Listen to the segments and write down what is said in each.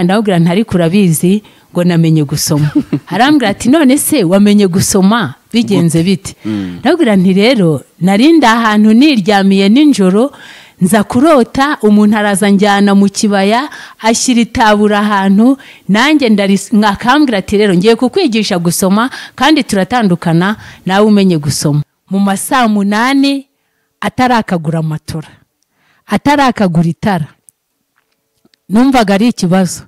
ndabwira ntari kurabizi ngo namenye gusoma. Arambwira ati none se wamenye gusoma bigenze bite? Ndabwira nti rero narinda ahantu niryamiye ninjoro nza kurota umuntu araza njyana mu kibaya ashyira itabura ahantu nanjye nkakambwira ati rero ngiye kukwigisha gusoma kandi turatandukana nawe umenye gusoma. Mu masaa 8 atarakagura matora atarakagura itara numvaga ari ikibazo.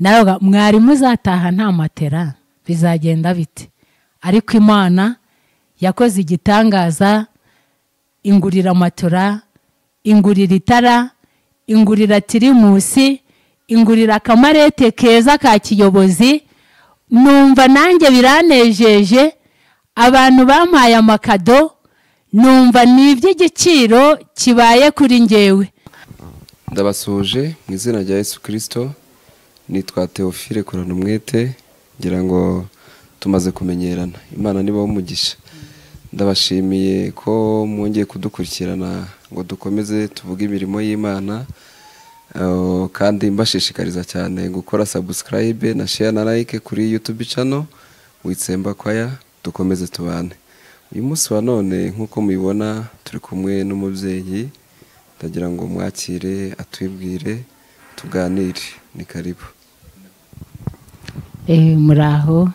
Nawe mwarimu uzataha nta matera bizagenda bite? Ariko Imana yakoze igitangaza, ingurira matora, ingurira itara, ingurira tirimusi, ingurira akamarete keza ka kiyobozi. Numva nanjye biranejeje, abantu bampaye amakado, numva n'iby'igiciro kibaye kuri njyewe. Ndabasuje mu izina rya Yesu Kristo. Nitwa Theophile Korana umwete, ngira ngo tumaze kumenyerana. Imana niba umugisha. Ndabashimiye ko mwongeye kudukurikirana ngo dukomeze tuvuge imirimo y'Imana, kandi mbashishikariza cyane gukora subscribe na share na like kuri YouTube channel Witsemba kwaya, dukomeze tubane. Uyu munsi wa none nkuko mubibona turi kumwe n'umubyeyi, ndagira ngo mwakire atwibwire tuganire. Ni karibu. Muraho,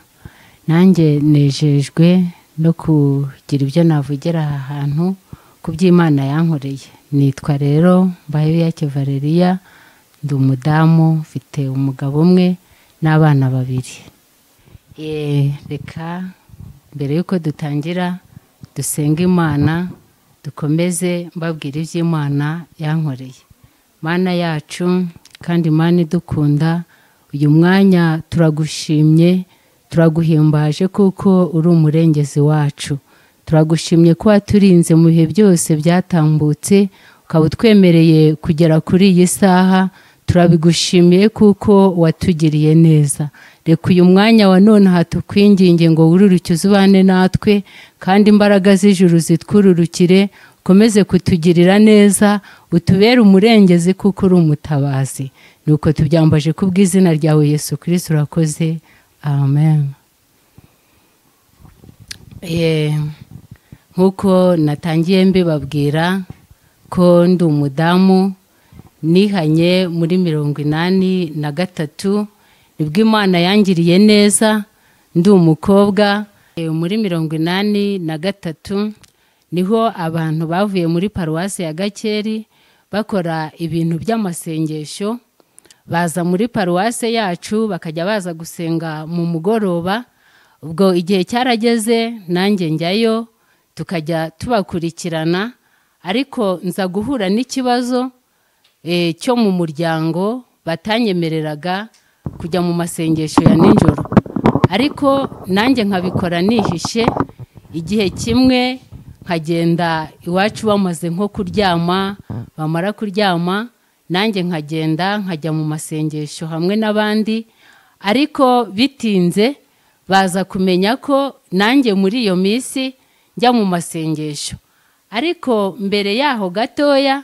nanjye nejejwe no kugira ibyo navugira aha hantu ku by'Imana yankoreye. Nitwa rero Mbahebyake Valeria, ndi umudamu, mfite umugabo umwe n'abana 2. Reka mbere yuko dutangira dusenga Imana, dukomeze mbabwira iby'Imana yankoreye. Mana yacu kandi Imana idukunda, uyu mwanya turagushimye, turaguhimbaje kuko uri umurengezi wacu. Turagushimye ko waturinze mu bihe byose byatambutse, ukaba utwemereye kugera kuri iyi saha. Turabigushimiye kuko watugiriye neza. Reka uyu mwanya wa none hatukwinginge ngo wururuke ubane natwe, kandi imbaraga z'ijuru zitwururukire, ukomeze kutugirira neza, utubere umurengezi kuko uri umutabazi. Nuko tubyambaje kubw'izina ryawe Yesu Kristo, urakoze. Amen. Nkuko natangiye mbibabwira ko ndi umudamu, nihanye muri 83, nibwo Imana yangiriye neza. Ndi umukobwa muri 83 niho abantu bavuye muri paruwasi ya Gakeri bakora ibintu by'amasengesho, baza muri paruwasi yacu bakajya baza gusenga mu mugoroba. Ubwo igihe cyarageze nanjye njyayo tukajya tubakurikirana, ariko nza guhura n'ikibazo cyo mu muryango, batanyemereraga kujya mu masengesho ya ninjoro, ariko nanjye nkabikora nihishe. Igihe kimwe nkagenda iwacu bamaze nko kuryama, bamara kuryama nanjye nkagenda nkajya mu masengesho hamwe n'abandi, ariko bitinze baza kumenya ko nanjye muri iyo minsi njya mu masengesho. Ariko mbere yaho gatoya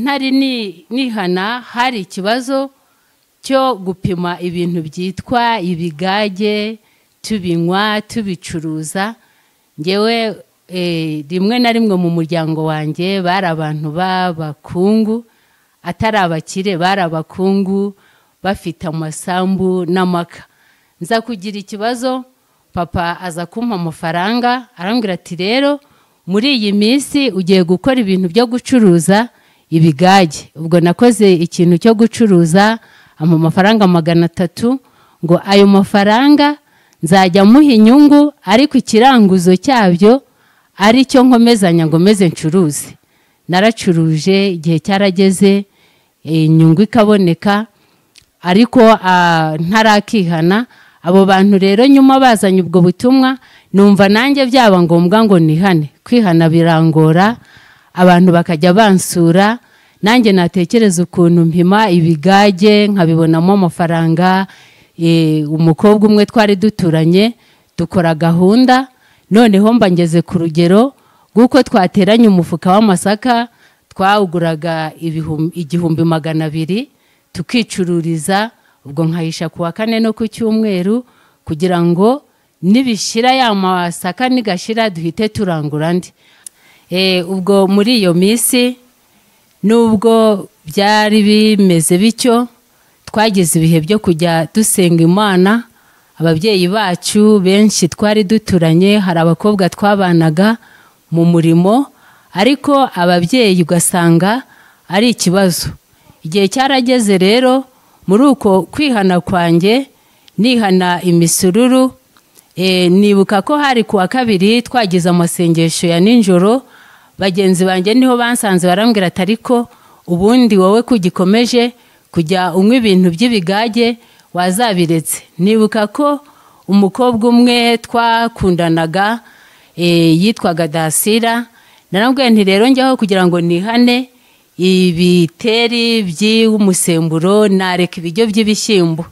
ntari nihana, hari ikibazo cyo gupima ibintu byitwa ibigage, tubinywa tubicuruza. Ngewe rimwe na rimwe mu muryango wanjye bari abantu b'abakungu, atari abakire, bari abakungu bafite amasambu n'amaka. Nza kugira ikibazo, papa aza kumpa amafaranga, arambwira ati rero muri iyi minsi ugiye gukora ibintu byo gucuruza ibigage. Ubwo nakoze ikintu cyo gucuruza amafaranga 300, ngo ayo mafaranga nzajya muha inyungu, ariko ikiranguzo cyabyo ari cyo nkomezanya ngo meze ncuruze. Naracuruje, igihe cyarageze inyungu ikaboneka, ariko ntarakihana. Abo bantu rero nyuma bazanye ubwo butumwa, numva nanjye byaba ngombwa ngo nihane. Kwihana birangora, abantu bakajya bansura, nanjye natekereza ukuntu mpima ibigage nkabibonamo amafaranga. Umukobwa umwe twari duturanye dukora gahunda, noneho mba ngeze ku rugero rw'uko twateranye umufuka w'amasaka, twawuguraga 1200 tukicururiza ubwo nkayisha ku wa kane no ku cyumweru kugira ngo nibishira ya masaka nigashira duhite turangura andi. Ubwo muri iyo minsi nubwo byari bimeze bityo twagize ibihe byo kujya dusenga Imana. Ababyeyi bacu benshi twari duturanye, hari abakobwa twabanaga mu murimo, ariko ababyeyi ugasanga ari ikibazo. Igihe cyarageze rero muri uko kwihana kwanjye nihana imisururu, nibuka ko hari ku wa kabiri twagize amasengesho ya ninjoro. Bagenzi banjye niho bansanze barambwira ati ariko ubundi wowe kugikomeje kujya unywa ibintu by'ibigage wazabiretse. Nibuka ko umukobwa umwe twakundanaga yitwaga Dasira, narambwiye nti rero njyaho kugira ngo nihane ibiteri by'umusemburo nareka ibiryo by'ibishyimbo.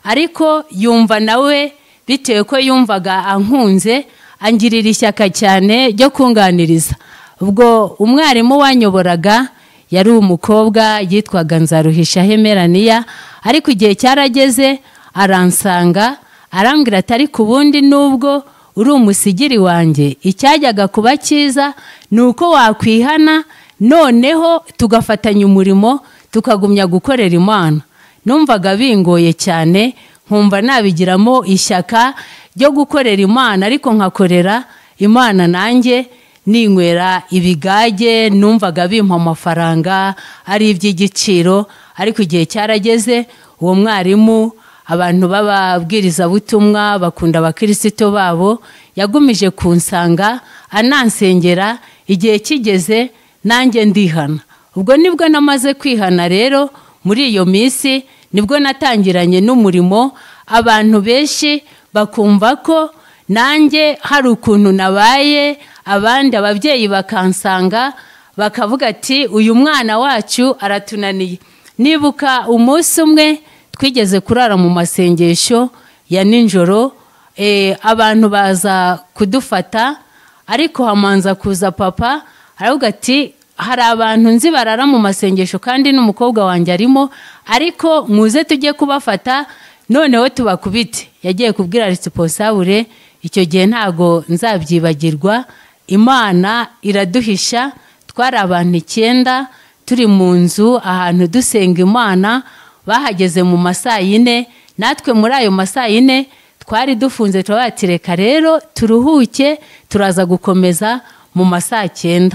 Ariko yumva nawe bitewe ko yumvaga ankunze angirira ishyaka cyane ryo kunganiriza. Ubwo umwarimu wanyoboraga yari umukobwa yitwaga Nzaruhisha Hemeraniya, ariko igihe cyarageze aransanga arambwira ati ariko ubundi nubwo uri umusigiri wanjye icyajyaga kuba cyiza nuko wakwihana noneho tugafatanya umurimo tukagumya gukorera Imana. Numvaga bingoye cyane, nkumva nabigiramo ishyaka ryo gukorera Imana, ariko nkakorera Imana nanjye ninywera ibigage. Numvaga bimpa amafaranga ari iby'igiciro, ariko igihe cyarageze uwo mwarimu, abantu bababwiriza butumwa bakunda abakristo babo, yagumije kunsanga anansengera. Igihe kigeze nanjye ndihana. Ubwo nibwo namaze kwihana rero muri iyo minsi nibwo natangiranye n'umurimo. Abantu benshi bakumva ko nanjye hari ukuntu nabaye, abandi ababyeyi bakansanga bakavuga ati uyu mwana wacu aratunaniye. Nibuka umunsi umwe twigeze kurara mu masengesho ya ninjoro, abantu baza kudufata, ariko hamanza kuza papa aravuga ati hari abantu nzi barara mu masengesho kandi n'umukobwa wanjye arimo, ariko muze tujye kubafata noneho tubakubite. Yagiye kubwira responsable, icyo gihe ntago nzabyibagirwa. Imana iraduhisha, twari abantu 9 turi mu nzu ahantu dusenga Imana. Bahageze mu masaa 4, natwe muri ayo masaa 4 twari dufunze, turabatireka rero turuhuke turaza gukomeza mu masaa 9.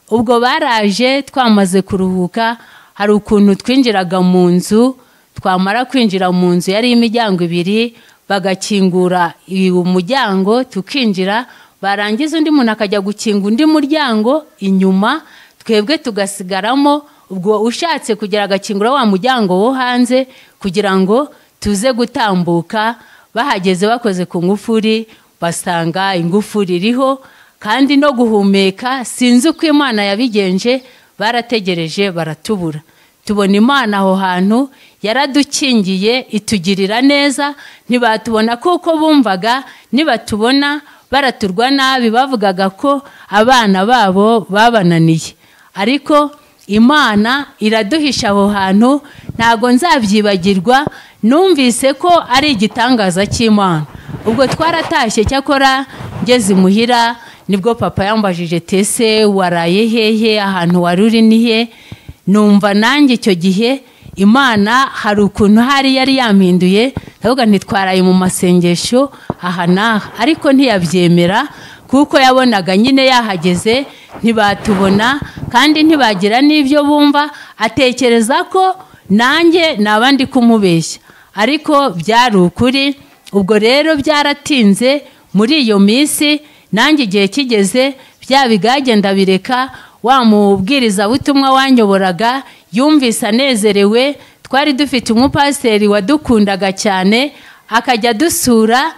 Ubwo baraje twamaze kuruhuka, hari ukuntu twinjiraga mu nzu, twamara kwinjira mu nzu yari imiryango 2, bagakingura umuryango tukinjira, barangiza undi muntu akajya gukinga undi muryango inyuma, twebwe tugasigaramo. Ubwo ushatse kugira agakingura wa muryango wo hanze kugira ngo tuze gutambuka. Bahageze bakoze ku ngufuri, basanga ingufuri iriho, kandi no guhumeka sinzi uko Imana yabigenje, barategereje baratubura. Tubona Imana aho hantu yaradukingiye itugirira neza. Ntibatubona kuko bumvaga nibatubona baraturwa nabi, bavugaga ko abana babo babananiye, ariko Imana iraduhisha aho hantu. Ntago nzabyibagirwa, numvise ko ari igitangaza cy'Imana. Ubwo twaratashye, cyakora ngeze imuhira nibwo papa yambajije tese waraye hehe, ahantu waruri nihe. Numva nanjye icyo gihe Imana hari ukuntu hari yari yampinduye, ndavuga ntitwaraye mu masengesho aha naha, ariko ntiyabyemera kuko yabonaga nyine yahageze ntibatubona kandi ntibagira n'ibyo bumva, atekereza ko nanjye nabandi kumubeshya, ariko byari ukuri. Ubwo rero byaratinze muri iyo minsi, nanjye igihe kigeze bya bigage ndabireka. Wa mubwiriza butumwa wanyoboraga yumvise anezerewe. Twari dufite umupasiteri wadukundaga cyane, akajya dusura,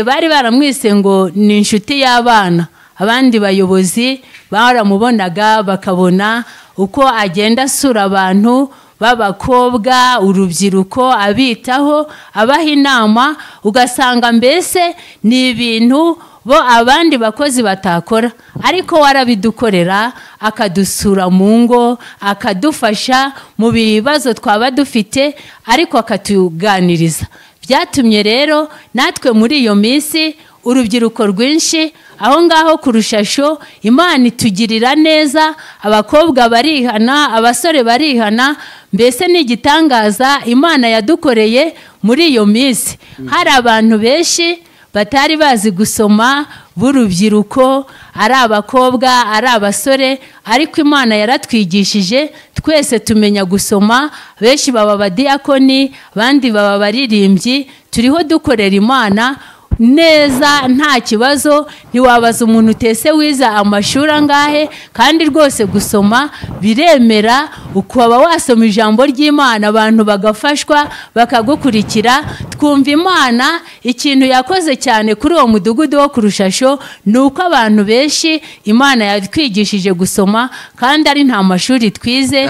bari baramwise ngo ni inshuti y'abana. Abandi bayobozi baramubonaga bakabona uko agenda asura abantu b'abakobwa, urubyiruko, abitaho, abaha inama, ugasanga mbese ni ibintu bo abandi bakozi batakora, ariko warabidukorera akadusura mu ngo, akadufasha mu bibazo twaba dufite, ariko akatuganiriza. Byatumye rero natwe muri iyo minsi urubyiruko rwinshi aho ngaho ku Rushasho, Imana itugirira neza, abakobwa barihana, abasore barihana. Mbese ni igitangaza Imana yadukoreye muri iyo minsi. Hari abantu benshi batari bazi gusoma b'urubyiruko, ari abakobwa ari abasore, ariko Imana yaratwigishije twese tumenya gusoma. Benshi baba abadiyakoni, abandi baba abaririmbyi. Turiho dukorera Imana neza nta kibazo. Ntiwabaza umuntu utese wiza amashuri angahe, kandi rwose gusoma biremera. Ukaba wasoma ijambo ry'Imana, abantu bagafashwa bakagukurikira. Twumva Imana ikintu yakoze cyane kuri uwo mudugudu wo ku Rushasho, ni uko abantu benshi Imana yatwigishije gusoma, kandi ari nta mashuri twize.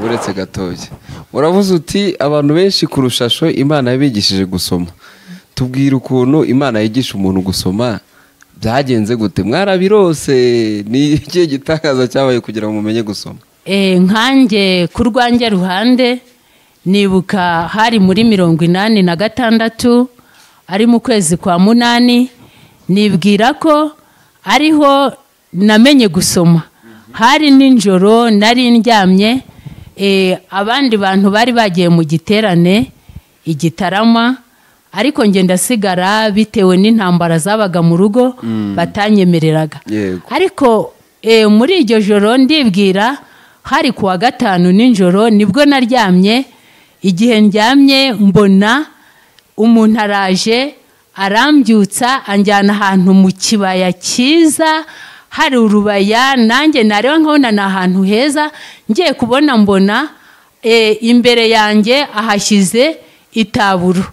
Buretse gatoya uravuze uti abantu benshi ku Rushasho Imana yabigishije gusoma. Tubwira ukuntu Imana yigisha umuntu gusoma, byagenze gute? Mwarabirose? Ni ikihe gitangaza cyabaye kugira ngo mumenye gusoma? Nkanjye ku rwanjye ruhande nibuka hari muri 86 ari mu kwezi kwa munani, nibwira ko ariho namenye gusoma. Hari ninjoro nari ndyamye, abandi bantu bari bagiye mu giterane igitarama, ariko nge ndasigara bitewe n'intambara zabaga mu rugo batanyemereraga. Ariko muri iryo joro ndibwira hari kuwa gatanu ninjoro nibwo naryamye. Igihe ndyamye mbona umuntu araje arambyutsa anjyana ahantu mu kibaya cyiza, hari urubaya, nanjye nareba nkabona ni ahantu heza. Ngiye kubona mbona imbere yanjye ahashyize itaburo.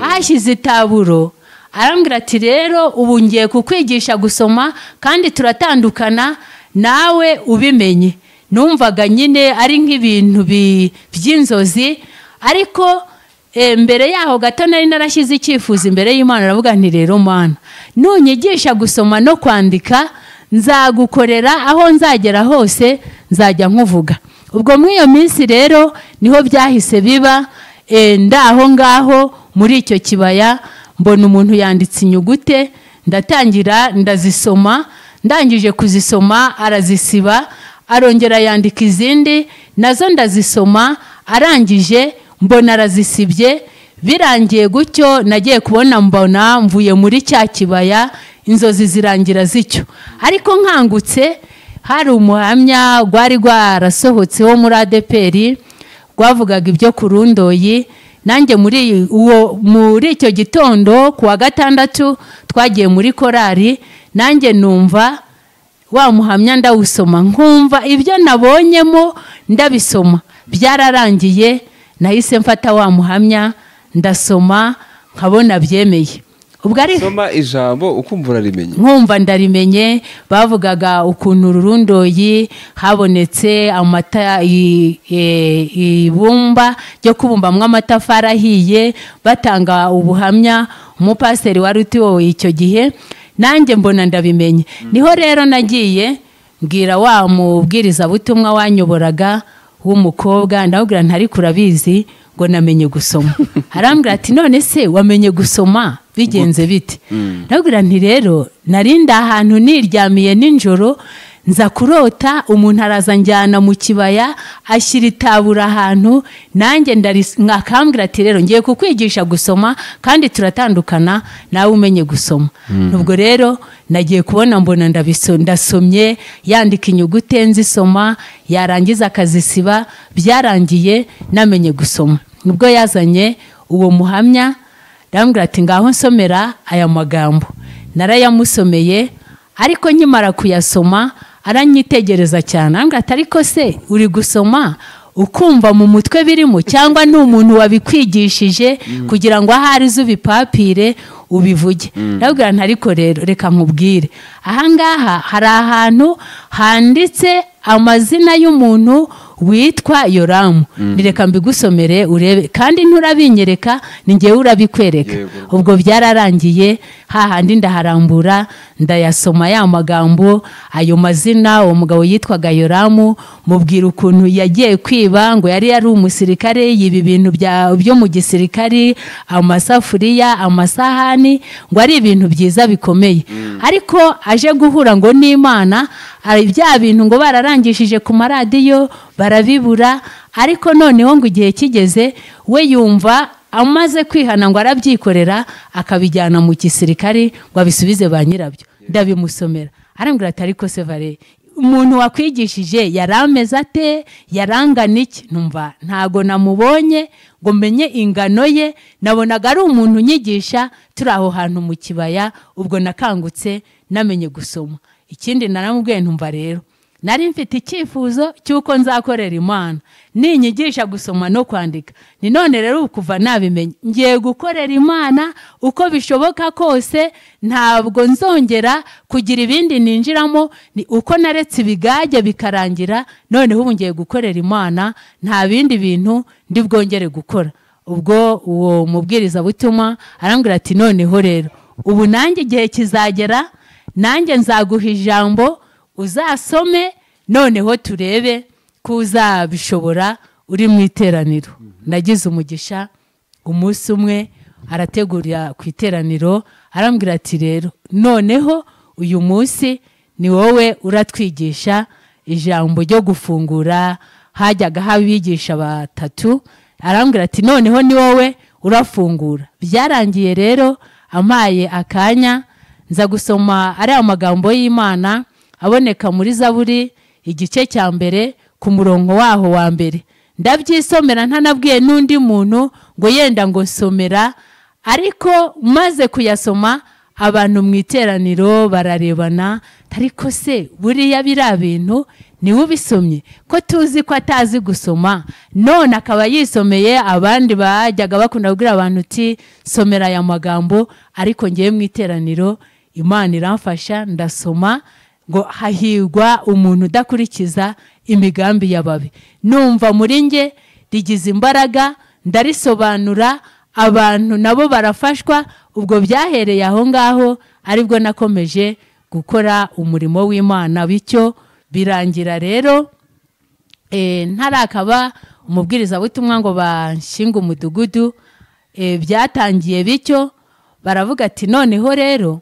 Ahashyize itaburo arambwira ati rero ubu ngiye kukwigisha gusoma, kandi turatandukana nawe ubimenye. Numvaga nyine ari nk'ibintu by'inzozi, ariko mbere yaho gato nari narashyize icyifuzo imbere y'Imana. Aravuga nti rero Mana, nunyigisha gusoma no kwandika, nzagukorera aho nzagera hose, nzajya nkuvuga. Ubwo muri iyo minsi rero niho byahise biba. Ndaho ngaho muri icyo kibaya mbona umuntu yanditse inyugute, ndatangira ndazisoma. Ndangije kuzisoma arazisiba, arongera yandika izindi, nazo ndazisoma. Arangije mbona arazisibye. Birangiye gutyo nagiye kubona mbona mvuye muri cya kibaya, inzozi zirangira zicyo. Ariko nkangutse hari umuhamya rwari rwarasohotseho muri ADPR, rwavugaga ibyo kurundoyi. Nanjye muri icyo gitondo kuwa gatandatu twagiye muri korari, nanjye numva wa muhamya ndawusoma, nkumva ibyo nabonyemo ndabisoma. Byararangiye nahise mfata wa muhamya ndasoma, nkabona byemeye. Ubwo ari soma ijambo ukumva urarimenye, nkumva ndarimenye. Bavugaga ukuntu urundoyi habonetse amata, ibumba ryo kubumbamwe amatafari ahiye, batanga ubuhamya. Umupasiteri wari utiwe icyo gihe, nanjye mbona ndabimenye. Niho rero nagiye mbwira wa mubwiriza butumwa wanyoboraga w'umukobwa, ndabwira ntari kurabizi ngo namenye gusoma. Arambwira ati none se wamenye gusoma bigenze bite? Ndabwira nti rero narinda ahantu niryamiye ninjoro, nza kurota umuntu araza njyana mu kibaya, ashyira itabura ahantu, nanjye nkakambwira ati rero ngiye kukwigisha gusoma, kandi turatandukana nawe umenye gusoma. Nubwo rero nagiye kubona mbona ndasomye, yandika inyugute nzisoma, yarangiza akazisiba. Byarangiye namenye gusoma. Nubwo yazanye uwo muhamya, ndambwira ati ngaho nsomera aya magambo. Narayamusomeye, ariko nkimara kuyasoma aranyitegereza cyane. Ambwira ati ariko se uri gusoma ukumva mu mutwe birimo, cyangwa ni umuntu wabikwigishije kugira ngo ahari zubipapire ubivuge? Ndabwira nti ariko rero reka nkubwire, ahangaha hari ahantu handitse amazina y'umuntu witwa Yoramu. Nireka mbigusomere urebe, kandi nturabinyereka, ni ngewe urabikwereka. Ubwo byararangiye, hahandi ndaharambura ndayasoma ya magambo, ayo mazina. Uwo mugabo yitwaga Yoramu, mubwira ukuntu yagiye kwiba, ngo yari umusirikare, yiba ibintu byo mu gisirikari, amasafuriya, amasahani, ngo ari ibintu byiza bikomeye. Ariko aje guhura ngo n'Imana, bya bintu ngo bararangishije ku maradiyo barabibura. Ariko noneho ngo igihe kigeze, we yumva amaze kwihana ngo arabyikorera, akabijyana mu gisirikari ngo abisubize ba nyirabyo. Ndabimusomera, arambwira ati ariko se Vare, umuntu wakwigishije yarameze ate, yarangana iki? Numva ntago namubonye ngo menye ingano ye, nabonaga ari umuntu unyigisha turi aho hantu mu kibaya. Ubwo nakangutse namenye gusoma. Ikindi naramubwiye, ntumva rero nari mfite icyifuzo cy'uko nzakorera Imana, ninyigisha gusoma no kwandika. Ni none rero kuva nabimenye, ngiye gukorera Imana uko bishoboka kose, ntabwo nzongera kugira ibindi ninjiramo. Ni uko naretse ibigage bikarangira, noneho ubu ngiye gukorera Imana, nta bindi bintu ndi bwongere gukora. Ubwo uwo mubwiriza butumwa arambwira ati noneho rero ubu nanjye igihe kizagera, nanjye nzaguha ijambo uzasome, noneho turebe ko uzabishobora uri mu iteraniro. Nagize umugisha, umunsi umwe arategurira ku iteraniro, arambwira ati rero noneho uyu munsi ni wowe uratwigisha ijambo ryo gufungura. Hajyaga habigisha 3, arambwira ati noneho ni wowe urafungura. Byarangiye rero amaye akanya, nza gusoma ari amagambo y'Imana aboneka muri Zaburi igice cya mbere ku murongo waho wa mbere. Ndabyisomera ntanabwiye n'undi muntu ngo yenda ngo nsomera, ariko maze kuyasoma abantu mu iteraniro bararebana, ariko se buriya biriya bintu ni ubisomye ko tuzi ko atazi gusoma, none akaba yisomeye. Abandi bajyaga bakunda kubwira abantu uti somera aya magambo, ariko ngiye mu iteraniro Imana iramfasha ndasoma, ngo hahirwa umuntu udakurikiza imigambi y'ababi. Numva muri nge rigize imbaraga, ndarisobanura, abantu nabo barafashwa. Ubwo byahereye aho ngaho, aribwo nakomeje gukora umurimo w'Imana. Bityo birangira rero ntarakaba umubwiriza butumwa ngo banshinga umudugudu. Byatangiye bityo, baravuga ati noneho rero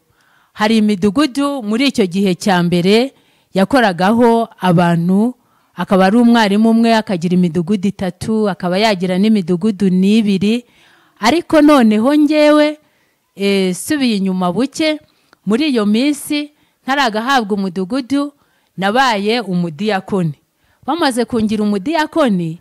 hari imidugudu muri icyo gihe cya mbere yakoragaho abantu, akaba ari umwarimu umwe akagira imidugudu 3, akaba yagira n'imidugudu 2. Ariko noneho ngewe subiye inyuma buke, muri iyo minsi ntaragahabwa umudugudu, nabaye umudiyakoni. Bamaze kungira umudiyakoni,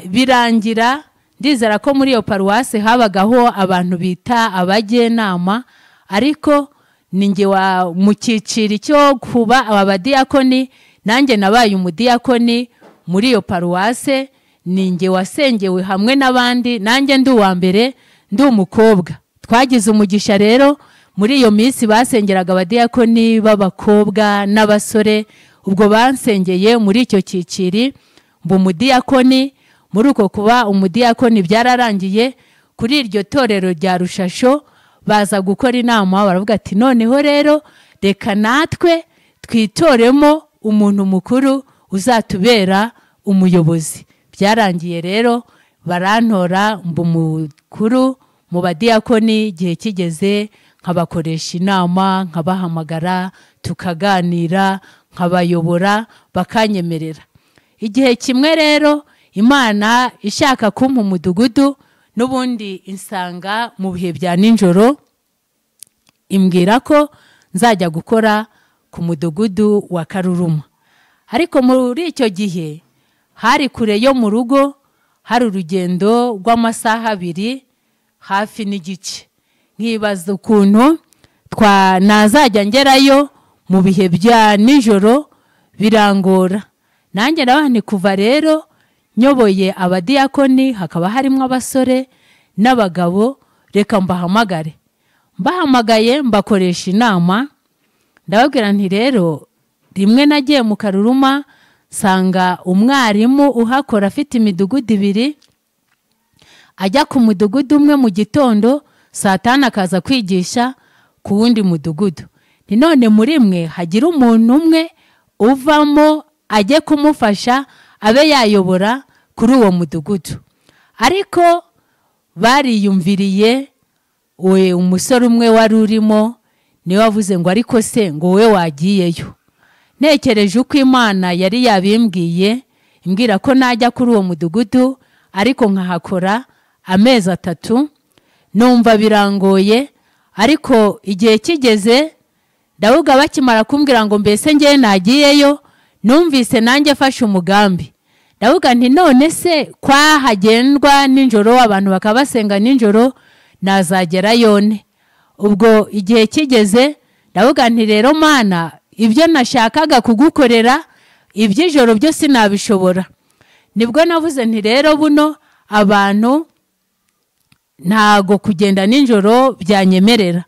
birangira ndizera ko muri iyo paruwase habagaho abantu bita abagenama, ariko ninge mu cyiciro cyo kuba abadiyakoni, nanjye nabaye umudiyakoni muri iyo paruwase. Ninge wasengewe hamwe n'abandi, nanjye ndi uwa mbere, ndi umukobwa. Twagize umugisha rero, muri iyo minsi basengeraga abadiyakoni b'abakobwa n'abasore. Ubwo bansengeye muri icyo cyiciri mba umudiyakoni. Muri uko kuba umudiyakoni byararangiye, kuri iryo torero rya Rushasho baza gukora inama, baravuga ati noneho rero reka natwe twitoremo umuntu mukuru uzatubera umuyobozi. Byarangiye rero barantora mba umukuru mu badiyakoni. Igihe kigeze nkabakoresha inama, nkabahamagara tukaganira, nkabayobora, bakanyemerera. Igihe kimwe rero Imana ishaka kumpa umudugudu, n'ubundi insanga mu bihe bya ninjoro, imbwira ko nzajya gukora ku mudugudu wa Karuruma. Ariko muri icyo gihe hari kure yo mu rugo, hari urugendo rw'amasaha 2 hafi n'igice. Nkibaza ukuntu nazajya ngerayo mu bihe bya nijoro, birangora. Nanjye nabandi kuva rero nyoboye abadiyakoni, hakaba harimo abasore n'abagabo, reka mbahamagare. Mbahamagaye mbakoresha inama, ndababwira nti rero rimwe nagiye mu Karuruma sanga umwarimu uhakora afite imidugudu 2, ajya ku mudugudu umwe mu gitondo saa 5 akaza kwigisha ku wundi mudugudu. Ni none muri mwe hagira umuntu umwe uvamo ajye kumufasha abe yayobora kuri uwo mudugudu. Ariko bariyumviriye umusore umwe wari urimo niwe wavuze ngo ariko se ngo we wagiyeyo. Nekereje uko Imana yari yabimbwiye, imbwira ko najya kuri uwo mudugudu ariko nkahakora amezi 3, numva birangoye. Ariko igihe kigeze ndavuga bakimara kumbwira ngo mbese ngiye nagiyeyo, numvise nanjye fashe umugambi. Ndavuga nti none se kwa hagendwa ninjoro abantu bakabasenga ninjoro nazagera yone. Ubwo igihe kigeze ndavuga nti rero Mana, ibyo nashakaga kugukorera iby'ijoro byose nabishobora. Nibwo navuze nti rero buno abantu ntago kugenda ninjoro byanyemerera.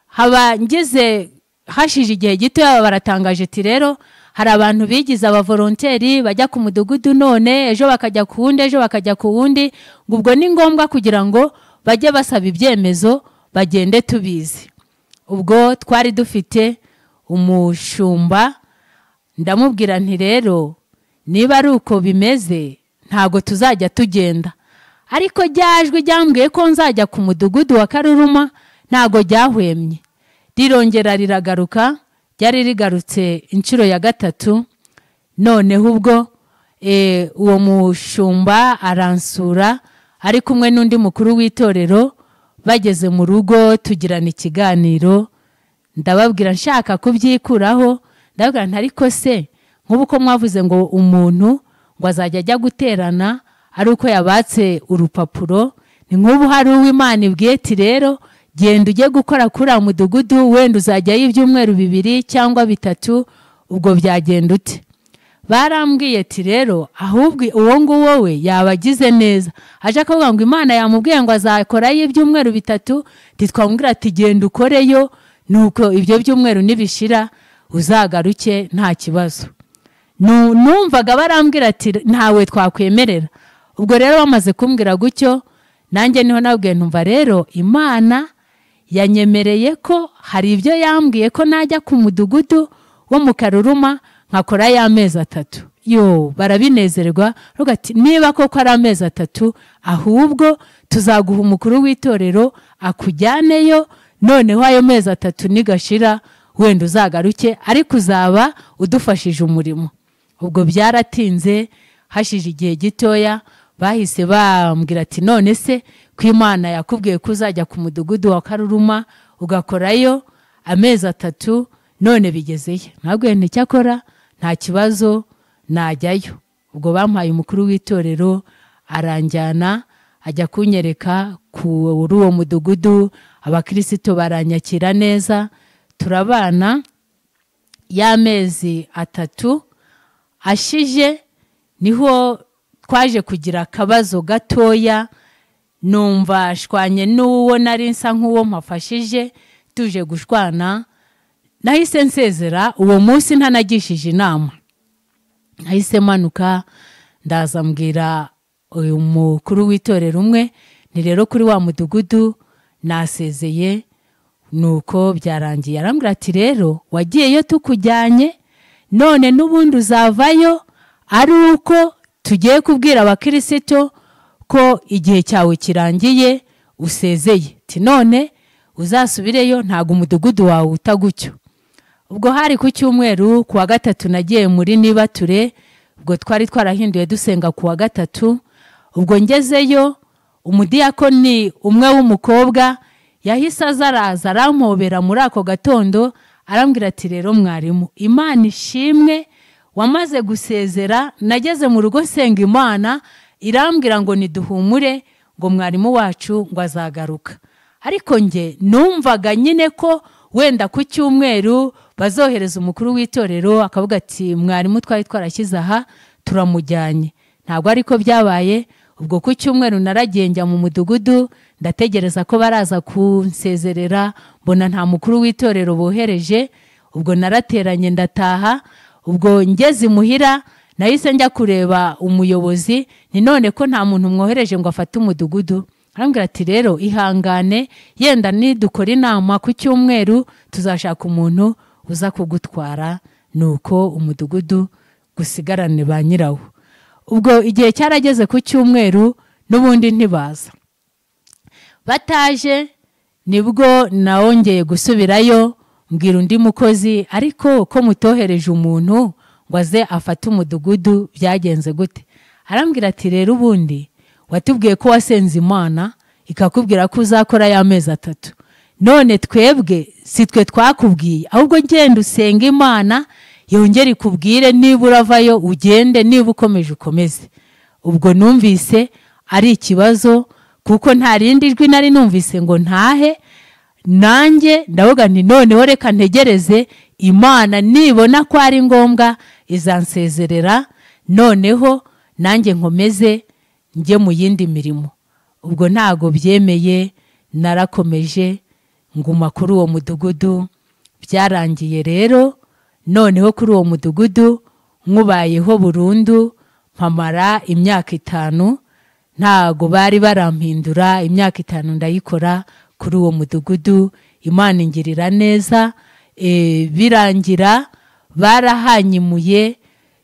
Haba ngeze hashije igihe gito baratangaje ati rero hari abantu bigize abavolonteri bajya ku mudugudu, none ejo bakajya ku wundi, ejo bakajya ku wundi. Ubwo ni ngombwa kugira ngo bajye basaba ibyemezo bagende tubizi. Ubwo twari dufite umushumba, ndamubwira nti rero niba ari uko bimeze ntago tuzajya tugenda. Ariko ryajwe ryambwiye ko nzajya ku mudugudu wa Karuruma ntago ryahwemye. Rirongera riragaruka, ryari rigarutse inshuro ya 3. Noneho ubwo uwo mushumba aransura ari kumwe n'undi mukuru w'itorero. Bageze mu rugo tugirana ikiganiro, ndababwira nshaka kubyikuraho. Ndababwira nti ariko se nk'ubu ko mwavuze ngo umuntu ngo azajya ajya guterana ari uko yabatse urupapuro, ni nk'ubu hari uw'Imana ibwiye ati rero genda ujye gukora kuri mudugudu, wenda uzajyayo ibyumweru 2 cyangwa 3, ubwo byagenda ute? Barambwiye ati rero ahubwo uwo nguwo we yabagize neza, aje akavuga ngo Imana yamubwiye ngo azakorayo ibyumweru 3, titwamubwira ati genda ukoreyo, nuko ibyo byumweru nibishira uzagaruke nta kibazo. Numvaga barambwira ati ntawe twakwemerera. Ubwo rero bamaze kumbwira gutyo, nanjye niho nabwiye ntumva rero Imana yanyemereye ko hari ibyo yambwiye ko najya ku mudugudu wo mu Karuruma nkakora y'amezi 3. Yo barabinezerwa, ruga ati niba koko ari amezi 3 ahubwo tuzaguha umukuru w'itorero akujyaneyo, noneho ayo mezi 3 nigashira wenda uzagaruke ariko uzaba udufashije umurimo. Ubwo byaratinze, hashije igihe gitoya bahise bambwira ati none se ko Imana yakubwiye ko uzajya ku mudugudu wa Karuruma ugakorayo amezi 3, none bigezeye? Nabwiye nti cyakora nta kibazo najyayo. Ubwo bampaye umukuru w'itorero aranjyana ajya kunyereka kuri uwo mudugudu. Abakristo baranyakira neza, turabana. Y'amezi 3 ashije niho twaje kugira akabazo gatoya, numva shwanye n'uwo nari nsa nk'uwo mpafashije, tuje gushwana. Nahise nsezera uwo munsi ntanagishije inama. Nahise manuka ndaza mbwira uyu mukuru w'itorero umwe ni rero kuri wa mudugudu nasezeye. Nuko byarangiye arambwira ati rero wagiyeyo tukujyanye, none n'ubundi uzavayo ari uko tugiye kubwira abakristo ko igihe cyawe kirangiye usezeye. Ati none uzasubireyo ntago umudugudu wawe utagucyo. Ubwo hari ku cyumweru ku wa 3 nagiye muri nibature. Ubwo twari twarahinduye dusenga ku wa 3. Ubwo ngezeyo umudiyakoni umwe w'umukobwa yahise azaraza arampobera muri ako gatondo, arambwira ati rero mwarimu, Imana ishimwe wamaze gusezera. Nageze mu rugo senga Imana irambwira ngo niduhumure ngo mwarimu wacu ngo azagaruka. Ariko nge numvaga nyine ko wenda ku cyumweru bazohereza umukuru w'itorero akavuga ati mwarimu twari twarashyize aha turamujyanye. Ntabwo ariko byabaye. Ubwo ku cyumweru naragenda mu mudugudu ndategereza ko baraza kunsezerera, mbona nta mukuru w'itorero bohereje. Ubwo narateranye ndataha. Ubwo ngeze muhira nahise njya kureba umuyobozi, ni none ko nta muntu mwohereje ngo afate umudugudu. Arambwira ati rero ihangane, yenda nidukora inama ku cyumweru tuzashaka umuntu uza kugutwara, nuko umudugudu gusigarane ba nyirawo. Ubwo igihe cyarageze ku cyumweru n'ubundi ntibaza. Bataje nibwo nawongeye gusubirayo, mbwira undi mukozi, ariko ko mutohereje umuntu ngo aze afate umudugudu byagenze gute? Arambwira ati rero ubundi watubwiye ko wasenze Imana ikakubwira ko uzakora y'amezi 3. None twebwe si twe twakubwiye, ahubwo genda usenga Imana yongere ikubwire, niba uravayo ugende, niba ukomeje ukomeze. Ubwo numvise ari ikibazo, kuko nta rindi jwi nari numvise ngo ntahe. Nanjye ndavuga nti noneho reka ntegereze Imana nibona ko ari ngombwa izansezerera, noneho nanjye nkomeze njye mu yindi mirimo. Ubwo ntago byemeye, narakomeje nguma kuri uwo mudugudu. Byarangiye rero noneho kuri uwo mudugudu nkubayeho burundu, mpamara imyaka 5. Ntago bari barampindura, imyaka 5 ndayikora kuri uwo mudugudu. Imana ingirira neza. Birangira barahanyimuye,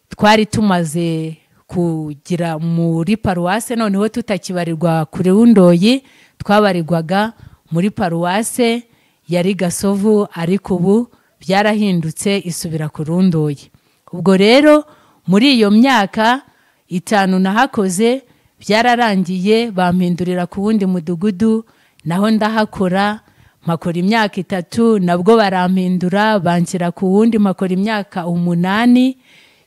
twari tumaze kugira muri paruwase, noneho tutakibarirwa kuri Rundoyi, twabarirwaga muri paruwase yari Gasovu, ariko ubu byarahindutse isubira ku Rundoyi. Ubwo rero muri iyo myaka 5 nahakoze byararangiye, bampindurira ku wundi mudugudu, naho ndahakora makora imyaka 3, nabwo barampindura banshyira ku wundi, makora imyaka 8.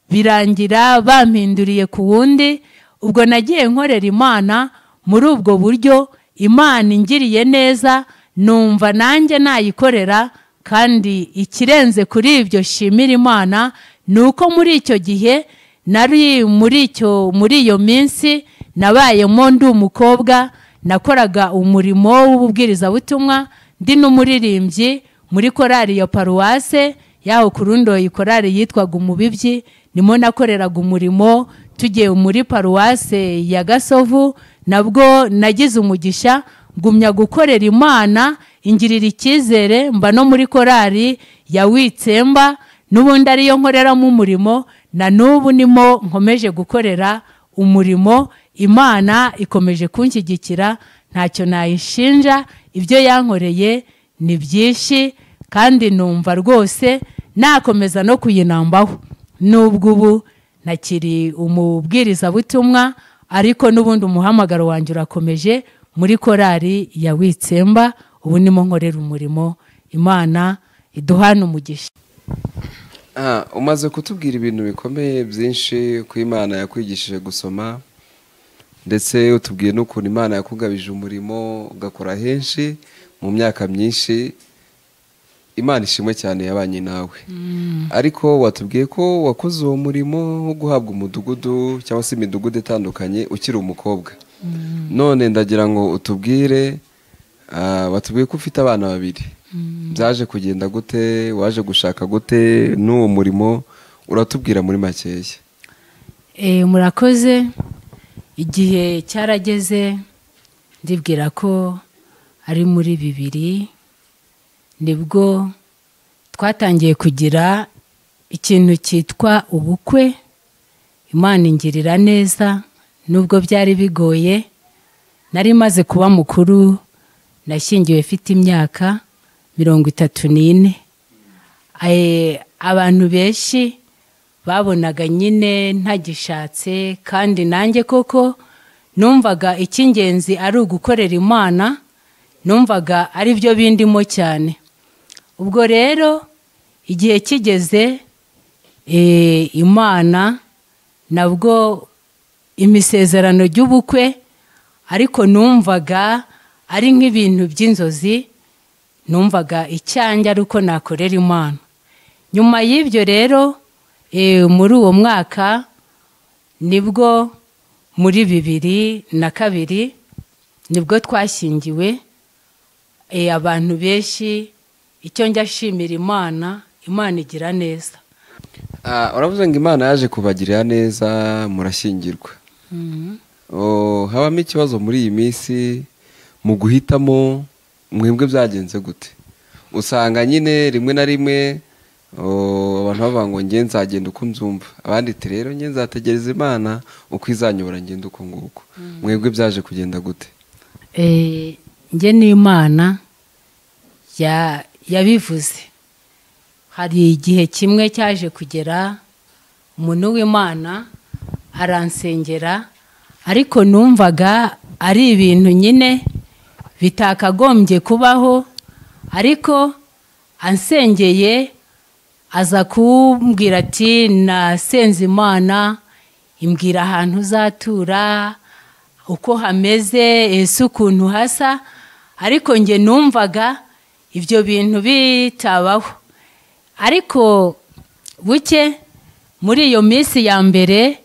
Birangira bampinduriye ku wundi. Ubwo nagiye nkorera Imana muri ubwo buryo, Imana ingiriye neza, numva nanjye nayikorera. Kandi ikirenze kuri ibyo shimira Imana nuko muri icyo gihe nari muri iyo minsi nabayemo ndi umukobwa, nakoraga umurimo w'ububwirizabutumwa, ndi n'umuririmbyi muri korari ya paruwase yaho ku Rundoyi, korari yitwaga Umubibyi. Nimo nakoreraga umurimo. Tugiye muri paruwase ya Gasovu nabwo nagize umugisha, ngumya gukorera Imana, ingirira icyizere, mba no muri korari ya Witsemba, n'ubundi ariyo nkoreramo umurimo. Na n'ubu nimo nkomeje gukorera umurimo. Imana ikomeje kunshyigikira, ntacyo nayishinja. Ibyo yankoreye ni byinshi, kandi numva rwose nakomeza no kuyinambaho. Nubwo ubu nakiri umubwirizabutumwa, ariko n'ubundi umuhamagaro wanjye urakomeje muri korari ya Witsemba. Ubu nimo nkorera umurimo. Imana iduhana umugisha. Umaze kutubwira ibintu bikomeye byinshi ku Imana yakwigishije gusoma, ndetse utubwiye n'ukuntu Imana yakugabije umurimo ugakora henshi mu myaka myinshi. Imana ishimwe cyane yabanye nawe. Ariko watubwiye ko wakoze uwo murimo wo guhabwa umudugudu cyangwa se imidugudu itandukanye ukiri umukobwa. None ndagira ngo utubwire, watubwiye ko ufite abana 2. Byaje kugenda gute? Waje gushaka gute n'uwo murimo? Uratubwira muri makeya. Murakoze. Igihe cyarageze, ndibwira ko ari muri 2, nibwo twatangiye kugira ikintu cyitwa ubukwe. Imana ingirira neza, nubwo byari bigoye. Nari maze kuba mukuru, nashyingiwe mfite imyaka 34. Abantu benshi babonaga nyine ntagishatse, kandi nanjye koko numvaga icy'ingenzi ari ugukorera Imana, numvaga ari byo bindimo cyane. Ubwo rero igihe kigeze, Imana nabwo imisezerano ry'ubukwe, ariko numvaga ari nk'ibintu by'inzozi. Numvaga icyanjye ari uko nakorera Imana. Nyuma y'ibyo rero, muri uwo mwaka nibwo muri 2002 nibwo twashyingiwe. Abantu benshi icyo njya shimira Imana, Imana igira neza. uravuze ngo Imana yaje kubagirira neza murashyingirwa. Habamo ikibazo muri iyi minsi mu guhitamo, mwebwe byagenze gute? Usanga nyine rimwe na rimwe abantu bavuga ngo nge nzagenda uko mbyumva, abandi ati rero nge nzategereza Imana uko izanyobora ngenda uko nguko. Mwebwe byaje kugenda gute? Nge n'Imana yabivuze. Hari igihe kimwe cyaje kugera umuntu w'Imana aransengera, ariko numvaga ari ibintu nyine bitakagombye kubaho, ariko ansengeye aza kumbwira ati nasenze Imana imbwira ahantu uzatura, uko hameze, ese ukuntu hasa, ariko nge numvaga ibyo bintu bitabaho. Ariko buke muri iyo minsi ya mbere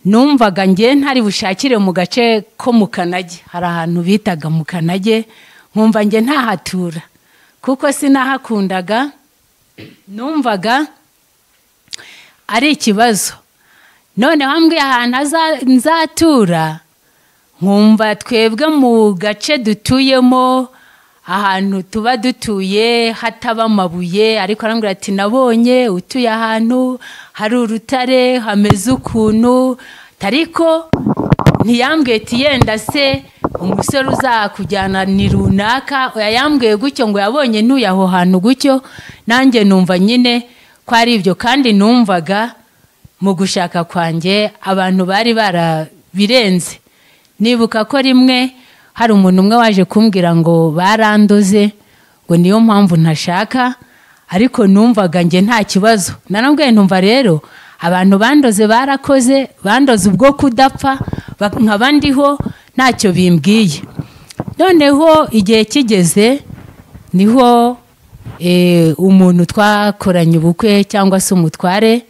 numvaga nge ntari bushakire mu gace ko mu Kanage, hari ahantu bitaga mu Kanage, nkumva nge ntahatura kuko sinahakundaga, numvaga ari ikibazo. None hambwiye ahantu nzatura, nkumva twebwe mu gace dutuyemo, ahantu tuba dutuye hataba amabuye, ariko arambwira ati nabonye utuye ahantu hari urutare hameze ukuntu, ariko ntiyambwiye ati yenda se umusore uzakujyana ni runaka, yambwiye gutyo ngo yabonye ntuye aho hantu gutyo. Nanjye numva nyine ko ari ibyo, kandi numvaga mu gushaka kwanjye abantu bari barabirenze. Nibuka ko rimwe hari umuntu umwe waje kumbwira ngo barandoze, ngo niyo mpamvu ntashaka, ariko numvaga nge nta kibazo. Narambwiye numva rero abantu bandoze barakoze, bandoze ubwo kudapfa, nkaba ndiho ntacyo bimbwiye. Noneho igihe kigeze niho umuntu twakoranye ubukwe cyangwa se umutware,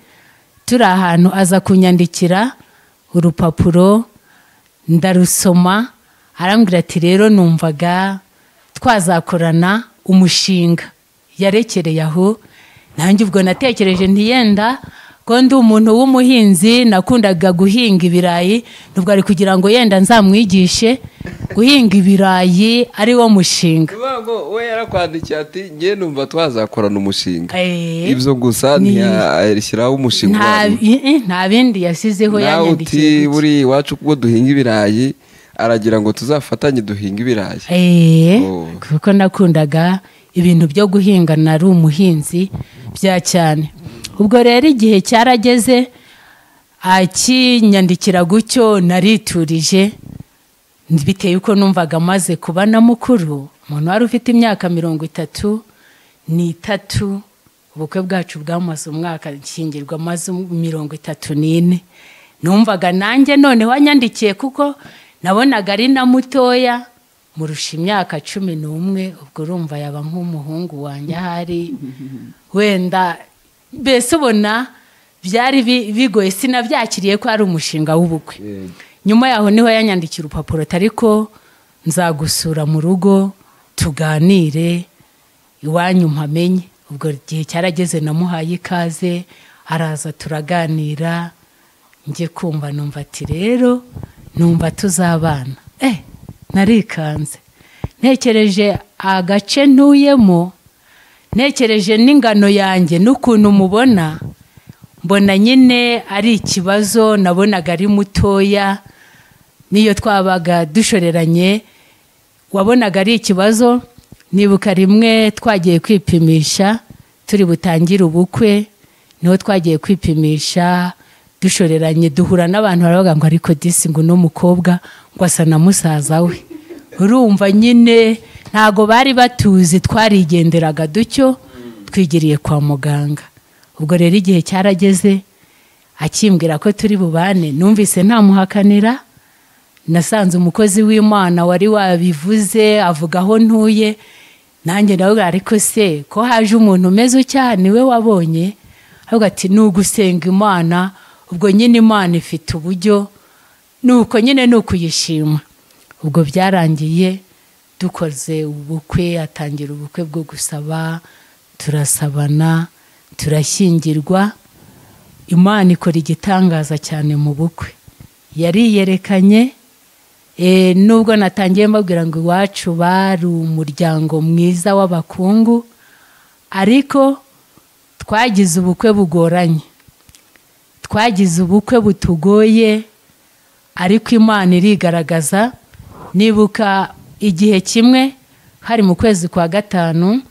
turi ahantu aza kunyandikira urupapuro, ndarusoma, arambwira ati rero numvaga twazakorana umushinga. Yarekereye aho, nanjye ubwo natekereje ntiyenda ko ndi umuntu w'umuhinzi, nakundaga guhinga ibirayi, nubwo ari kugira ngo yenda nzamwigishe guhinga ibirayi ari wo mushinga. We yarakwandikiye ati nge numva twazakorana umushinga, ibyo gusa ntiyashyiraho umushinga. Nta bindi yasizeho yanyandikiye. Nawe uti buri iwacu ubwo duhinga ibirayi aragira ngo tuzafatanye duhinga ibirayi. Kuko nakundaga ibintu byo guhinga, nari umuhinzi bya cyane. Ubwo rero igihe cyarageze akinyandikira gutyo, nariturije, biteye uko numvaga amaze kuba na mukuru, umuntu wari ufite imyaka 33. Ubukwe bwacu bwamaze umwaka, nshyingirwa amaze 34. Numvaga nanjye noneho anyandikiye kuko nabonaga ari na mutoya, murusha imyaka 11. Ubwo urumva yaba nk'umuhungu wanjye ahari, wenda mbese ubona byari bigoye, sinabyakiriye ko ari umushinga w'ubukwe. Nyuma yaho niho yanyandikira urupapuro, ariko nzagusura mu rugo tuganire iwanyu mpamenye. Ubwo igihe cyarageze namuhaye ikaze, araza turaganira, nge kumva numva ati rero numva tuzabana. Narikanze, ntekereje agace ntuyemo, ntekereje n'ingano yanjye n'ukuntu mubona, mbona nyine ari ikibazo. Nabonaga ari mutoya, niyo twabaga dushoreranye wabonaga ari ikibazo. Nibuka rimwe twagiye kwipimisha turi butangire ubukwe, niho twagiye kwipimisha dushoreranye, duhura n'abantu baravuga ngo ariko disi ngo no mukobwa ngo asa na musaza we. Urumva nyine ntago bari batuzi, twarigenderaga ducyo twigiriye kwa muganga. Ubwo rero igihe cyarageze akimbwira ko turi bubane, numvise ntamuhakanira. Nasanze umukozi w'Imana wari wabivuze avuga aho ntuye, nanjye ndavuga ariko se ko haje umuntu umeze cyane we wabonye, avuga ati nugusenga Imana. Ubwo nyine Imana ifite uburyo, nuko nyine nukuyishima. Ubwo byarangiye dukoze ubukwe, atangira ubukwe bwo gusaba, turasabana, turashyingirwa. Imana ikora igitangaza cyane mu bukwe. Yariyerekanye, nubwo natangiye mbabwira ngo iwacu bari umuryango mwiza w'abakungu, ariko twagize ubukwe bugoranye, twagize ubukwe butugoye, ariko Imana irigaragaza. Nibuka igihe kimwe hari mu kwezi kwa gatanu,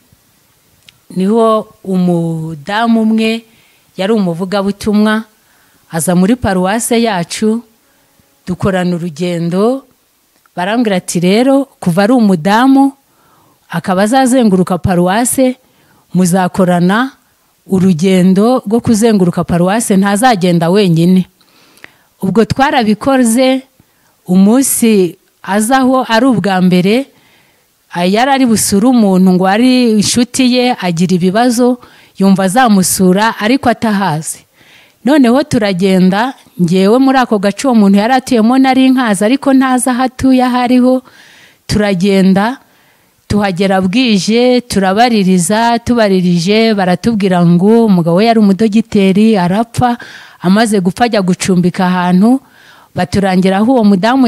niho umudamu umwe yari umuvugabutumwa aza muri paruwase yacu, dukorana urugendo. Barambwira ati rero kuva ari umudamu akaba azazenguruka paruwase, muzakorana urugendo rwo kuzenguruka paruwase, ntazagenda wenyine. Ubwo twarabikoze. Umunsi azaho ari ubwa mbere, yari ari busura umuntu ngo ari inshuti ye, agira ibibazo, yumva azamusura ariko atahazi. Noneho turagenda, ngewe muri ako gace uwo muntu yari atuyemo nari nkaza, ariko ntaza aho atuye aho ariho. Turagenda tuhagera bwije, turabaririza, tubaririje baratubwira ngo umugabo we yari umudogiteri arapfa, amaze gupfa ajya gucumbika ahantu. Baturangira aho uwo mudamu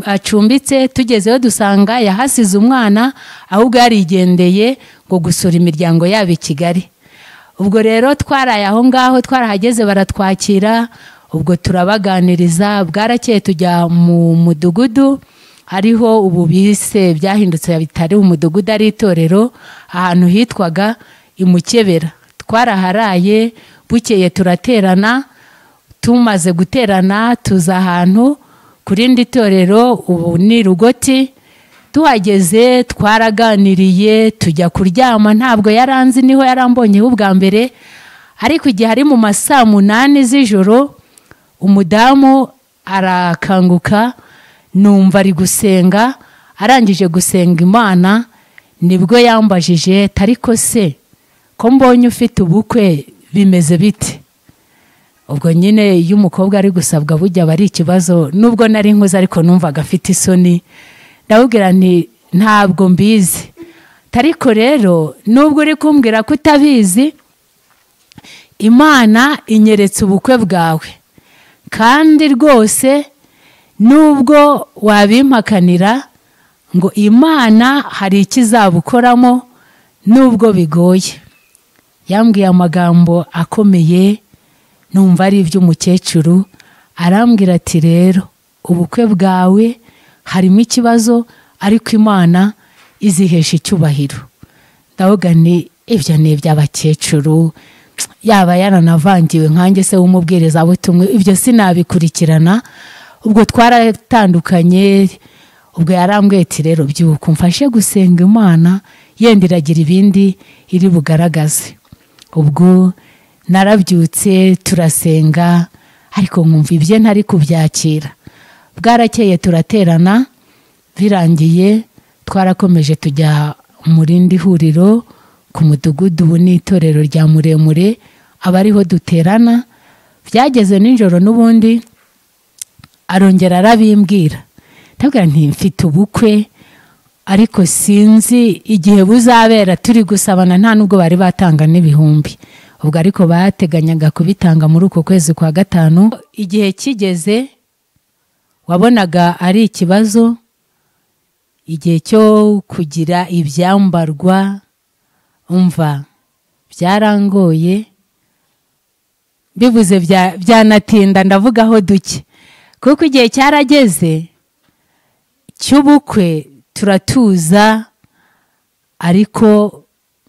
acumbitse, tugezeyo dusanga yahasize umwana, ahubwo yarigendeye ngo gusura imiryango yabo i Kigali. Ubwo rero twaraye aho ngaho, twarahageze baratwakira, ubwo turabaganiriza. Bwarakeye tujya mu mudugudu, hariho ubu bise byahindutse bitari umudugudu ari itorero, ahantu hitwaga Imukebera. Twaraharaye, bukeye turaterana. Tumaze guterana tuza ahantu kurindi torero, ubu ni Rugoti. Tuhageze twaraganiriye, tujya kuryama. Ntabwo yaranzi, niho yarambonyeho ubwa mbere, ariko igihe ari mu masaa 8 z'ijoro umudamu arakanguka, numva ari gusenga. Arangije gusenga Imana, nibwo yambajije, ariko se ko mbonye ufite ubukwe bimeze bite? Ubwo nyine iyo umukobwa ari gusabwa bujya bari ikibazo, nubwo nari nkuze ariko numvaga afite isoni. Ndabubwira nti ntabwo mbizi. Ariko rero nubwo uri kumbwira ko utabizi, Imana inyeretse ubukwe bwawe, kandi rwose nubwo wabimpakanira ngo Imana hari ikizabukoramo nubwo bigoye. Yambwiye amagambo akomeye, numva ari iby'umukecuru. Arambwira ati rero ubukwe bwawe harimo ikibazo, ariko Imana izihesha icyubahiro. Ndavuga ni ibyo ni iby'abakecuru, yaba yaranavangiwe nkanjye se w'umubwiriza butumwe, ibyo sinabikurikirana. Ubwo twaratandukanye. Ubwo yarambwiye ati rero byuko mfashe gusenga Imana, yenda iragira ibindi iri bugaragaze. Ubwo narabyutse turasenga, ariko nkumva ibye ntari kubyakira. Bwarakeye turaterana, birangiye twarakomeje tujya mu rindi huriro ku mudugudu, ubu ni itorero rya Muremure, abariho duterana. Byageze nijoro n'ubundi arongera arabimbwira. Ndabwira nti mfite ubukwe, ariko sinzi igihe buzabera. Turi gusabana, nta nubwo bari batanga n'ibihumbi. Ubwo ariko bateganyaga kubitanga muri uko kwezi kwa gatanu. Igihe kigeze wabonaga ari ikibazo, igihe cyo kugira ibyambarwa, umva byarangoye. Bivuze byanatinda, ndavugaho duke, kuko igihe cyarageze cy'ubukwe turatuza. Ariko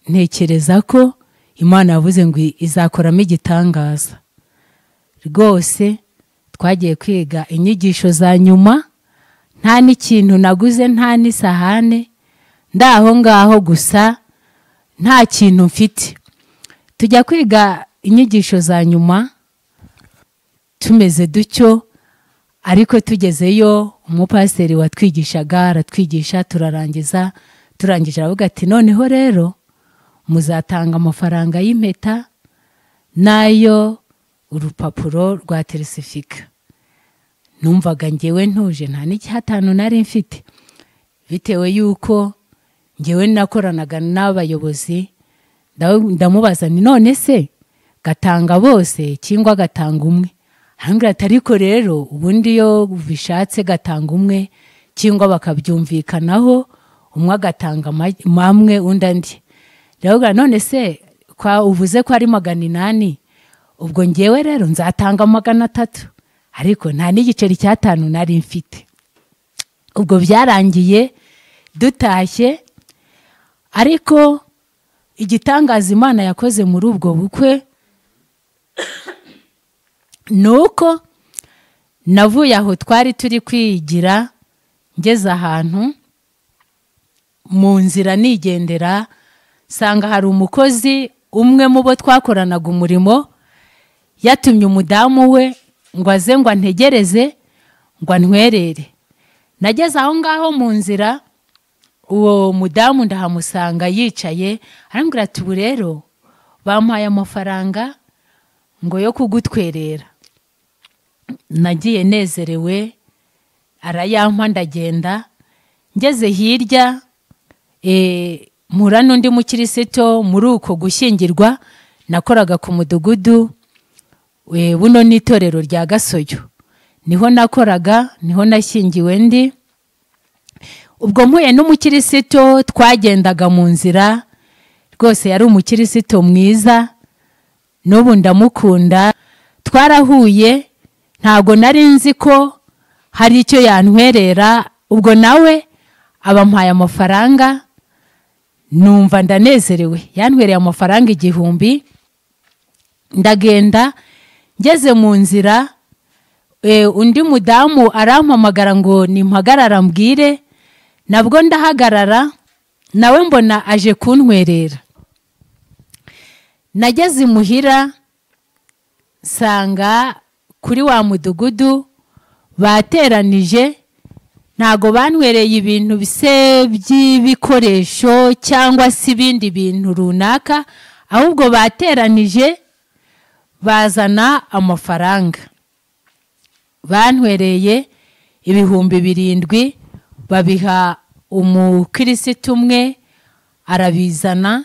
ntekereza ko Imana yavuze ngo izakoramo igitangaza. Rwose twagiye kwiga inyigisho za nyuma, nta n'ikintu naguze, nta n'isahane, ndaho ngaho gusa, nta kintu mfite. Tujya kwiga inyigisho za nyuma tumeze dutyo, ariko tugezeyo umupasiteri watwigishaga aratwigisha, turarangiza. Turangije aravuga ati noneho rero muzatanga amafaranga y'impeta nayo urupapuro rwa teresifika. Numvaga ngewe ntuje, nta n'icyatanu nari mfite, bitewe yuko ngewe nakoranaga n'abayobozi. Ndamubaza ni none se gatanga bose cyangwa gatanga umwe. Arambwira ati ariko rero ubundi iyo bishatse gatanga umwe cyangwa bakabyumvikanaho, umwe agatanga mamwe undi andi. Rero none se kwa uvuze ko ari 800, ubwo ngewe rero nzatanga 300, ariko nta n'igiceri cya 5 nari mfite. Ubwo byarangiye dutashye, ariko igitangaza Imana yakoze muri ubwo bukwe nuko navuye aho twari turi kwigira, ngeze ahantu mu nzira nigendera, sanga hari umukozi umwe mu bo twakoranaga umurimo yatumye umudamu we ngo aze ngo antegereze ngo antwerere. Nageze aho ngaho mu nzira, uwo mudamu ndahamusanga yicaye, arambwira ati ubu rero bampaye amafaranga ngo yo kugutwerera. Nagiye nezerewe, arayampa ndagenda. Ngeze hirya mpura n'undi mukirisito muri uko gushyingirwa, nakoraga ku mudugudu buno n'itorero rya Gasoyo, niho nakoraga, niho nashyingiwe ndi. Ubwo mpuye n'umukirisito twagendaga mu nzira, rwose yari umukirisito mwiza, n'ubu ndamukunda. Twarahuye, ntago nari nzi ko hari icyo yantwerera. Ubwo nawe abampaye amafaranga, numva ndanezerewe. Yantwereye amafaranga 1000. Ndagenda, ngeze mu nzira, undi mudamu arampamagara ngo nimpagarara mbwire. Nabwo ndahagarara, nawe mbona aje kuntwerera. Nageze imuhira, sanga kuri wa mudugudu bateranije, ntago bantwereye ibintu bise by'ibikoresho cyangwa se ibindi bintu runaka, ahubwo bateranije bazana amafaranga. Bantwereye 7,000, babiha umukirisitu umwe arabizana.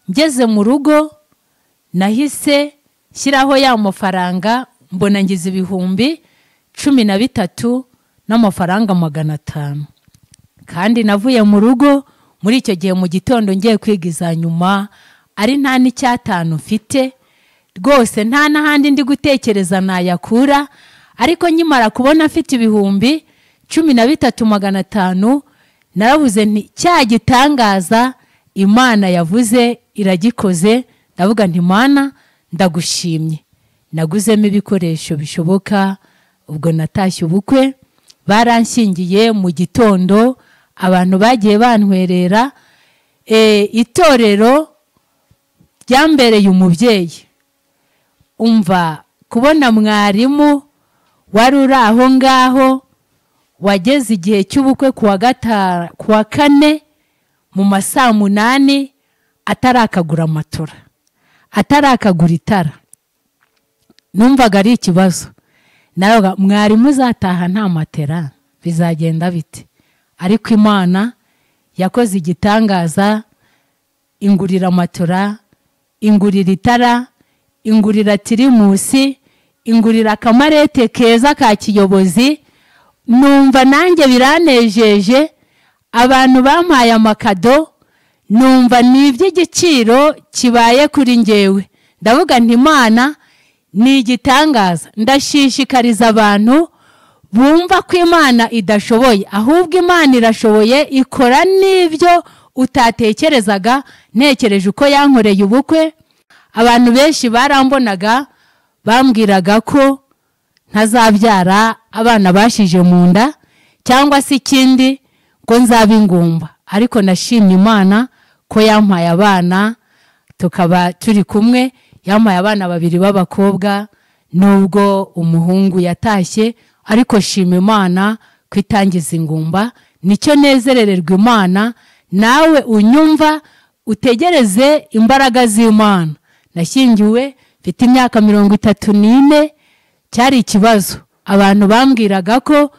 Ngeze mu rugo nahise shyiraho ya mafaranga, mbona ngize 13,000 n'amafaranga 500. Kandi navuye mu rugo muri icyo gihe mu gitondo ngiye kwigiza nyuma, ari nta n'5 mfite rwose, nta n'ahandi ndi gutekereza nayakura. Ariko nyimara kubona afite 13,500, naravuze nti cya gitangaza Imana yavuze iragikoze. Ndavuga nti Imana ndagushimye. Naguzemo ibikoresho bishoboka. Ubwo natashye ubukwe, baranshyingiye mu gitondo, abantu bagiye bantwerera. Itorero ryambereye umubyeyi. Umva kubona mwarimu wari uri aho ngaho, wageze igihe cy'ubukwe kuwa 4 mu masaa 8, atarakagura matora, atarakagura itara. Numvaga ari ikibazo. Naroga mwarimu uzataha nta matera, bizagenda bite? Ariko Imana yakoze igitangaza, ingurira matora, ingurira itara, ingurira tirimusi, ingurira akamarete keza ka kiyobozi. Numva nanjye biranejeje. Abantu bampaye amakado, numva ni iby'igiciro kibaye kuri ngewe. Ndavuga nti Imana ni igitangaza. Ndashishikariza abantu bumva ko Imana idashoboye, ahubwo Imana irashoboye, ikora n'ibyo utatekerezaga. Ntekereje uko yankoreye ubukwe, abantu benshi barambonaga, bambwiraga ko ntazabyara abana bashije mu nda, cyangwa se ikindi ko nzaba ingumba. Ariko nashimye Imana ko yampaye abana, tukaba turi kumwe. Yampaye abana 2 b'abakobwa, nubwo umuhungu yatashye, ariko shima Imana kwitangiza ingumba. Nicyo nezerererwa Imana. Nawe unyumva utegereze imbaraga z'Imana. Nashyingiwe mfite imyaka 34. Cyari ikibazo, abantu bambwiraga ko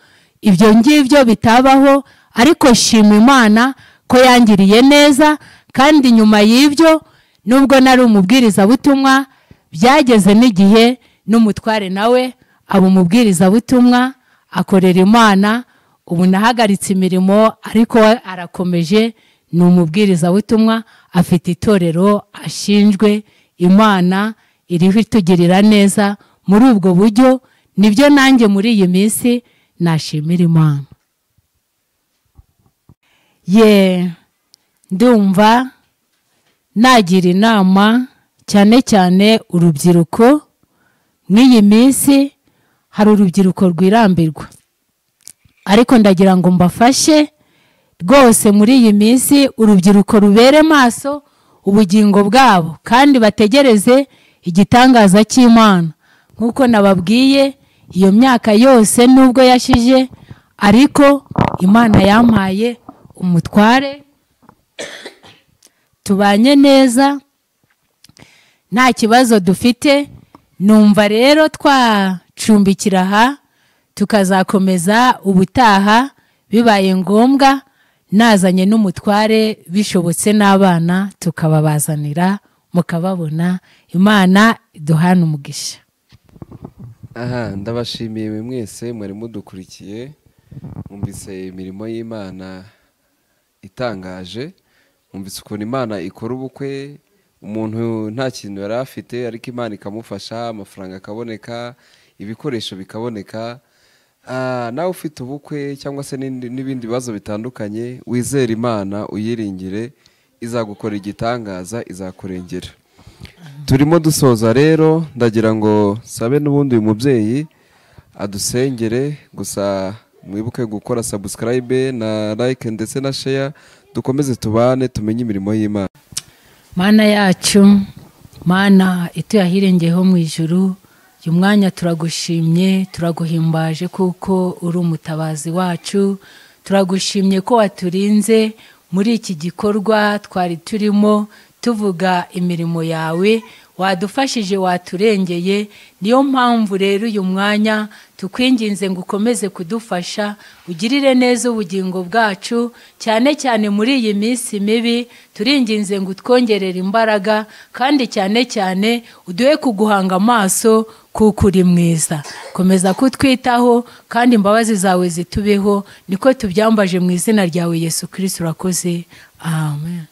ibyo ngibyo bitabaho, ariko shima Imana ko yangiriye neza. Kandi nyuma y'ibyo, nubwo nari umubwiriza butumwa, byageze n'igihe n'umutware nawe aba umubwirizabutumwa akorera Imana. Ubu nahagaritse imirimo ariko arakomeje, ni umubwirizabutumwa, afite itorero ashinzwe. Imana iriho itugirira neza muri ubwo buryo. Nibyo nanjye muri iyi minsi nashimira Imana. Ndumva nagira inama cyane cyane urubyiruko. Mw'iyi minsi hari urubyiruko rwirambirwa, ariko ndagira ngo mbafashe rwose muri iyi minsi urubyiruko rubere maso ubugingo bwabo kandi bategereze igitangaza cy'Imana. Nk'uko nababwiye, iyo myaka yose nubwo yashije, ariko Imana yampaye umutware, tubanye neza nta kibazo dufite. Numva rero twacumbikira aha tukazakomeza ubutaha, bibaye ngombwa nazanye n'umutware, bishobotse n'abana tukababazanira mukababona. Imana iduhane umugisha. Ndabashimiye mwese mwari mudukurikiye, mwumvise imirimo y'Imana itangaje, mwumvise ukuntu Imana ikora ubukwe. Umuntu nta kintu yari afite, ariko Imana ikamufasha, amafaranga akaboneka, ibikoresho bikaboneka. Nawe ufite ubukwe cyangwa se n'ibindi bibazo bitandukanye, wizere Imana, uyiringire, izagukora igitangaza, izakurengera. Turimo dusoza rero, ndagira ngo sabe n'ubundi uyu mubyeyi adusengere. Gusa mwibuke gukora subscribe na like ndetse na share, dukomeze tubane tumenye imirimo y'Imana. Mana yacu, Mana ituyahirengeho mu ijuru, uyu mwanya turagushimye, turaguhimbaje kuko uri umutabazi wacu. Turagushimye ko waturinze muri iki gikorwa twari turimo tuvuga imirimo yawe, wadufashije, waturengeye. Niyo mpamvu rero uyu mwanya tukwinginze ngo ukomeze kudufasha, ugirire neza ubugingo bwacu, cyane cyane muri iyi minsi mibi. Turinginze ngo utwongerere imbaraga, kandi cyane cyane uduhe kuguhanga amaso kuko uri mwiza. Komeza kutwitaho kandi imbabazi zawe zitubeho. Niko tubyambaje mu izina ryawe Yesu Kristo, urakoze. Amen.